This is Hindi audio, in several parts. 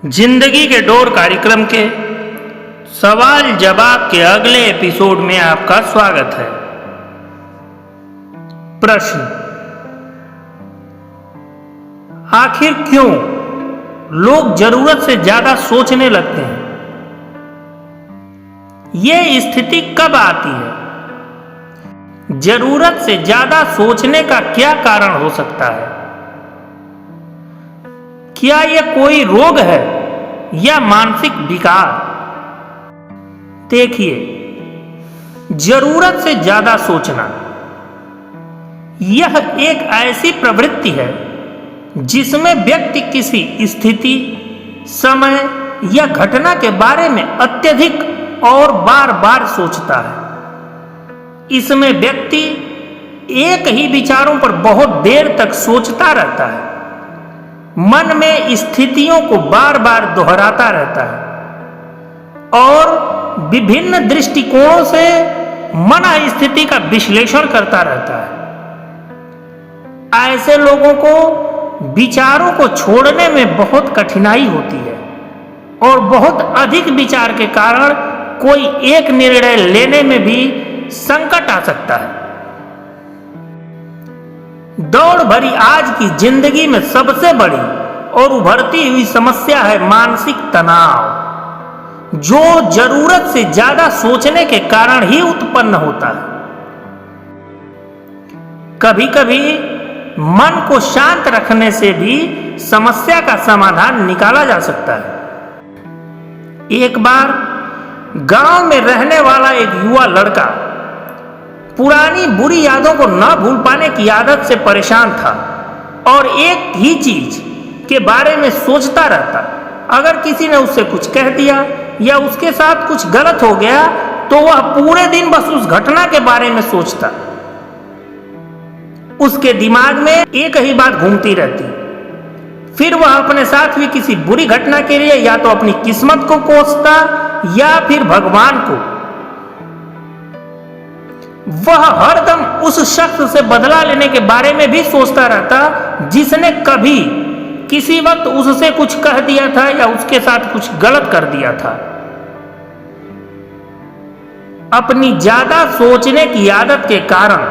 जिंदगी के डोर कार्यक्रम के सवाल जवाब के अगले एपिसोड में आपका स्वागत है। प्रश्न, आखिर क्यों लोग जरूरत से ज्यादा सोचने लगते हैं? यह स्थिति कब आती है? जरूरत से ज्यादा सोचने का क्या कारण हो सकता है? क्या यह कोई रोग है या मानसिक विकार? देखिए, जरूरत से ज्यादा सोचना यह एक ऐसी प्रवृत्ति है जिसमें व्यक्ति किसी स्थिति, समय या घटना के बारे में अत्यधिक और बार बार सोचता है। इसमें व्यक्ति एक ही विचारों पर बहुत देर तक सोचता रहता है, मन में स्थितियों को बार बार दोहराता रहता है और विभिन्न दृष्टिकोणों से मन स्थिति का विश्लेषण करता रहता है। ऐसे लोगों को विचारों को छोड़ने में बहुत कठिनाई होती है और बहुत अधिक विचार के कारण कोई एक निर्णय लेने में भी संकट आ सकता है। दौड़ भरी आज की जिंदगी में सबसे बड़ी और उभरती हुई समस्या है मानसिक तनाव, जो जरूरत से ज्यादा सोचने के कारण ही उत्पन्न होता है। कभी कभी मन को शांत रखने से भी समस्या का समाधान निकाला जा सकता है। एक बार गांव में रहने वाला एक युवा लड़का पुरानी बुरी यादों को न भूल पाने की आदत से परेशान था और एक ही चीज के बारे में सोचता रहता। अगर किसी ने उससे कुछ कह दिया या उसके साथ कुछ गलत हो गया तो वह पूरे दिन बस उस घटना के बारे में सोचता। उसके दिमाग में एक ही बात घूमती रहती। फिर वह अपने साथ हुई किसी बुरी घटना के लिए या तो अपनी किस्मत को कोसता या फिर भगवान को। वह हरदम उस शख्स से बदला लेने के बारे में भी सोचता रहता जिसने कभी किसी वक्त उससे कुछ कह दिया था या उसके साथ कुछ गलत कर दिया था। अपनी ज्यादा सोचने की आदत के कारण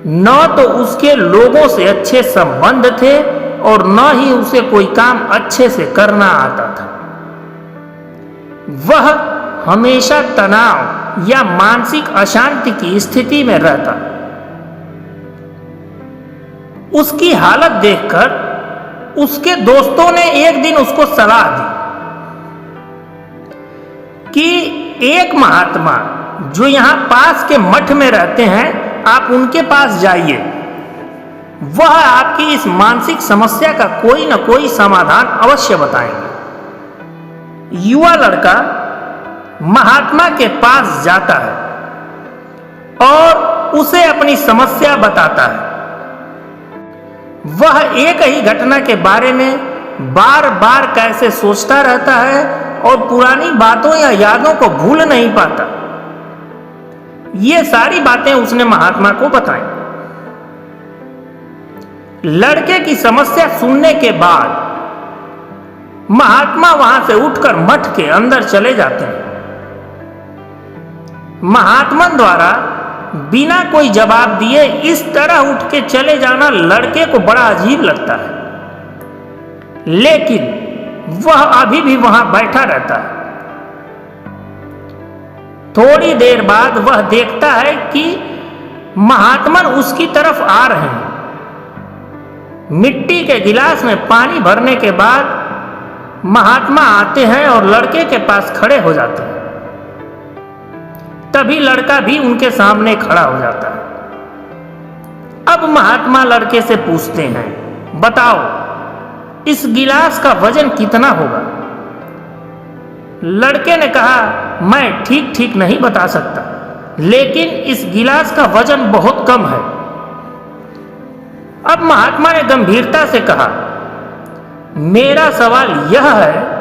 न तो उसके लोगों से अच्छे संबंध थे और न ही उसे कोई काम अच्छे से करना आता था। वह हमेशा तनाव या मानसिक अशांति की स्थिति में रहता। उसकी हालत देखकर उसके दोस्तों ने एक दिन उसको सलाह दी कि एक महात्मा जो यहां पास के मठ में रहते हैं, आप उनके पास जाइए। वह आपकी इस मानसिक समस्या का कोई न कोई समाधान अवश्य बताएंगे। युवा लड़का महात्मा के पास जाता है और उसे अपनी समस्या बताता है। वह एक ही घटना के बारे में बार बार कैसे सोचता रहता है और पुरानी बातों या यादों को भूल नहीं पाता। ये सारी बातें उसने महात्मा को बताई। लड़के की समस्या सुनने के बाद महात्मा वहां से उठकर मठ के अंदर चले जाते हैं। महात्मा द्वारा बिना कोई जवाब दिए इस तरह उठ के चले जाना लड़के को बड़ा अजीब लगता है, लेकिन वह अभी भी वहां बैठा रहता है। थोड़ी देर बाद वह देखता है कि महात्मा उसकी तरफ आ रहे हैं। मिट्टी के गिलास में पानी भरने के बाद महात्मा आते हैं और लड़के के पास खड़े हो जाते हैं। तभी लड़का भी उनके सामने खड़ा हो जाता है। अब महात्मा लड़के से पूछते हैं, बताओ इस गिलास का वजन कितना होगा? लड़के ने कहा, मैं ठीक ठीक नहीं बता सकता, लेकिन इस गिलास का वजन बहुत कम है। अब महात्मा ने गंभीरता से कहा, मेरा सवाल यह है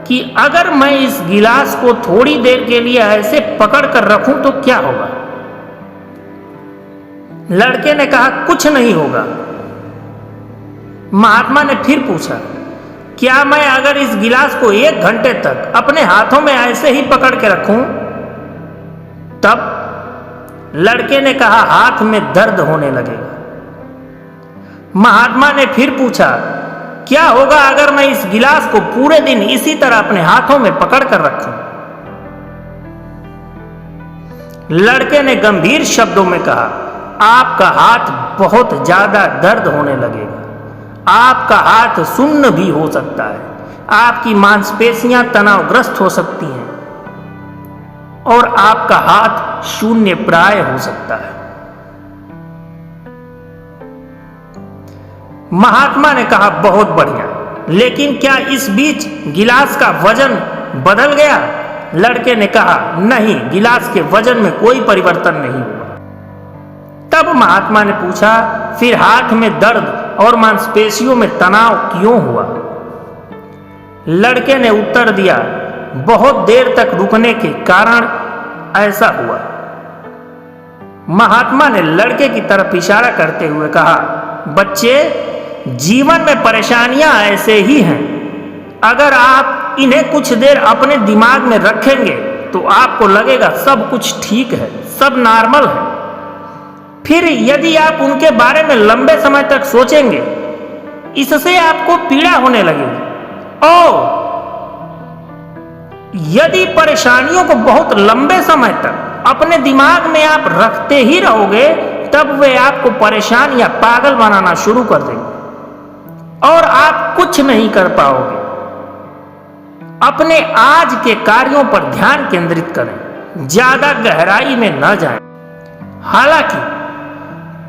कि अगर मैं इस गिलास को थोड़ी देर के लिए ऐसे पकड़ कर रखूं तो क्या होगा? लड़के ने कहा, कुछ नहीं होगा। महात्मा ने फिर पूछा, क्या मैं अगर इस गिलास को 1 घंटे तक अपने हाथों में ऐसे ही पकड़ के रखूं? तब लड़के ने कहा, हाथ में दर्द होने लगेगा। महात्मा ने फिर पूछा, क्या होगा अगर मैं इस गिलास को पूरे दिन इसी तरह अपने हाथों में पकड़ कर रखूं? लड़के ने गंभीर शब्दों में कहा, आपका हाथ बहुत ज्यादा दर्द होने लगेगा। आपका हाथ सुन्न भी हो सकता है। आपकी मांसपेशियां तनावग्रस्त हो सकती हैं और आपका हाथ शून्य प्राय हो सकता है। महात्मा ने कहा, बहुत बढ़िया, लेकिन क्या इस बीच गिलास का वजन बदल गया? लड़के ने कहा, नहीं, गिलास के वजन में कोई परिवर्तन नहीं हुआ। तब महात्मा ने पूछा, फिर हाथ में दर्द और मांसपेशियों में तनाव क्यों हुआ? लड़के ने उत्तर दिया, बहुत देर तक रुकने के कारण ऐसा हुआ। महात्मा ने लड़के की तरफ इशारा करते हुए कहा, बच्चे, जीवन में परेशानियां ऐसे ही हैं। अगर आप इन्हें कुछ देर अपने दिमाग में रखेंगे तो आपको लगेगा सब कुछ ठीक है, सब नॉर्मल है। फिर यदि आप उनके बारे में लंबे समय तक सोचेंगे, इससे आपको पीड़ा होने लगेगी। और यदि परेशानियों को बहुत लंबे समय तक अपने दिमाग में आप रखते ही रहोगे, तब वे आपको परेशान या पागल बनाना शुरू कर देंगे और आप कुछ नहीं कर पाओगे। अपने आज के कार्यों पर ध्यान केंद्रित करें, ज्यादा गहराई में न जाएं। हालांकि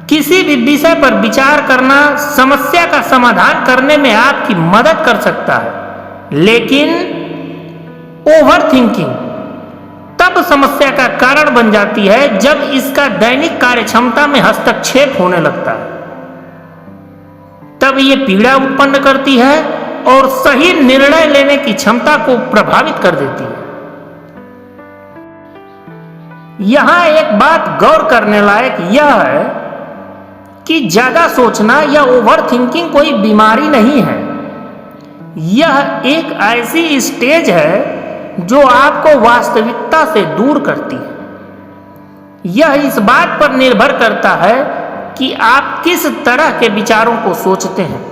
किसी भी विषय पर विचार करना समस्या का समाधान करने में आपकी मदद कर सकता है, लेकिन ओवर थिंकिंग तब समस्या का कारण बन जाती है जब इसका दैनिक कार्यक्षमता में हस्तक्षेप होने लगता है। तब ये पीड़ा उत्पन्न करती है और सही निर्णय लेने की क्षमता को प्रभावित कर देती है। यहां एक बात गौर करने लायक यह है कि ज्यादा सोचना या ओवर थिंकिंग कोई बीमारी नहीं है। यह एक ऐसी स्टेज है जो आपको वास्तविकता से दूर करती है। यह इस बात पर निर्भर करता है कि आप किस तरह के विचारों को सोचते हैं।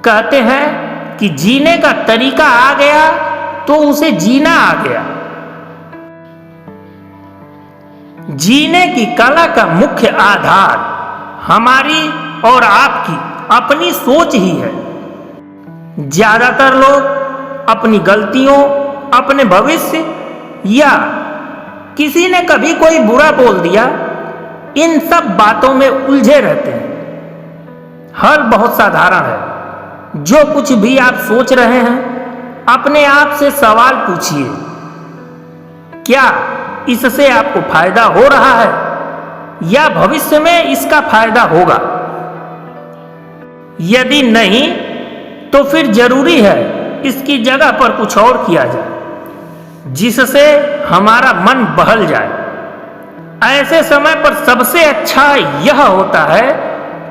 कहते हैं कि जीने का तरीका आ गया तो उसे जीना आ गया। जीने की कला का मुख्य आधार हमारी और आपकी अपनी सोच ही है। ज्यादातर लोग अपनी गलतियों, अपने भविष्य या किसी ने कभी कोई बुरा बोल दिया, इन सब बातों में उलझे रहते हैं। हल बहुत साधारण है। जो कुछ भी आप सोच रहे हैं, अपने आप से सवाल पूछिए, क्या इससे आपको फायदा हो रहा है या भविष्य में इसका फायदा होगा? यदि नहीं, तो फिर जरूरी है इसकी जगह पर कुछ और किया जाए जिससे हमारा मन बहल जाए। ऐसे समय पर सबसे अच्छा यह होता है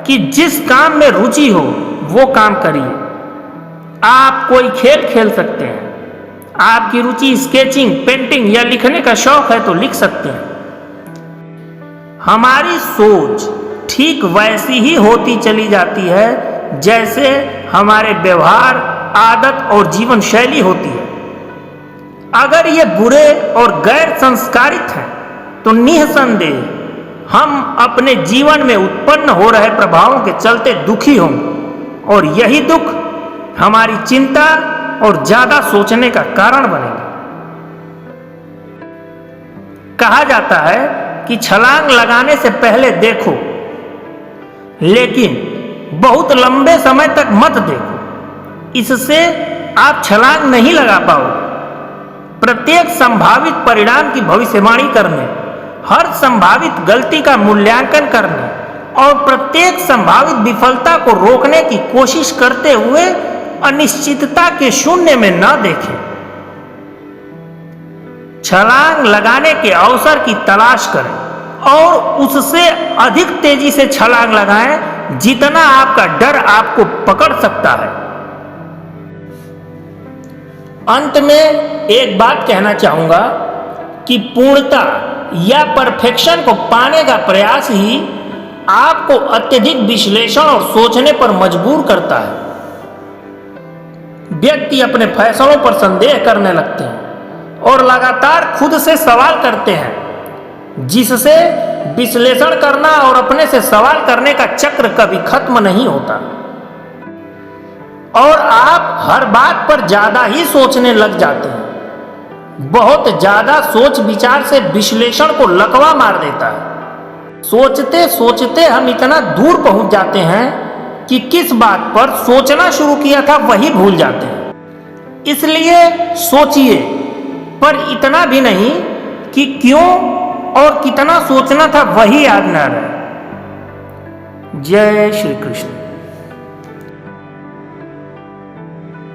कि जिस काम में रुचि हो वो काम करिए। आप कोई खेल खेल सकते हैं। आपकी रुचि स्केचिंग, पेंटिंग या लिखने का शौक है तो लिख सकते हैं। हमारी सोच ठीक वैसी ही होती चली जाती है जैसे हमारे व्यवहार, आदत और जीवन शैली होती है। अगर ये बुरे और गैर संस्कारित हैं तो निःसंदेह हम अपने जीवन में उत्पन्न हो रहे प्रभावों के चलते दुखी होंगे और यही दुख हमारी चिंता और ज्यादा सोचने का कारण बनेगा। कहा जाता है कि छलांग लगाने से पहले देखो, लेकिन बहुत लंबे समय तक मत देखो। इससे आप छलांग नहीं लगा पाओगे। प्रत्येक संभावित परिणाम की भविष्यवाणी करने, हर संभावित गलती का मूल्यांकन करने और प्रत्येक संभावित विफलता को रोकने की कोशिश करते हुए अनिश्चितता के शून्य में न देखें। छलांग लगाने के अवसर की तलाश करें और उससे अधिक तेजी से छलांग लगाएं जितना आपका डर आपको पकड़ सकता है। अंत में एक बात कहना चाहूंगा कि पूर्णता या परफेक्शन को पाने का प्रयास ही आपको अत्यधिक विश्लेषण और सोचने पर मजबूर करता है। व्यक्ति अपने फैसलों पर संदेह करने लगते हैं और लगातार खुद से सवाल करते हैं, जिससे विश्लेषण करना और अपने से सवाल करने का चक्र कभी खत्म नहीं होता और आप हर बात पर ज्यादा ही सोचने लग जाते हैं। बहुत ज्यादा सोच विचार से विश्लेषण को लकवा मार देता है। सोचते सोचते हम इतना दूर पहुंच जाते हैं कि किस बात पर सोचना शुरू किया था वही भूल जाते हैं। इसलिए सोचिए, पर इतना भी नहीं कि क्यों और कितना सोचना था वही याद न रहे। जय श्री कृष्ण।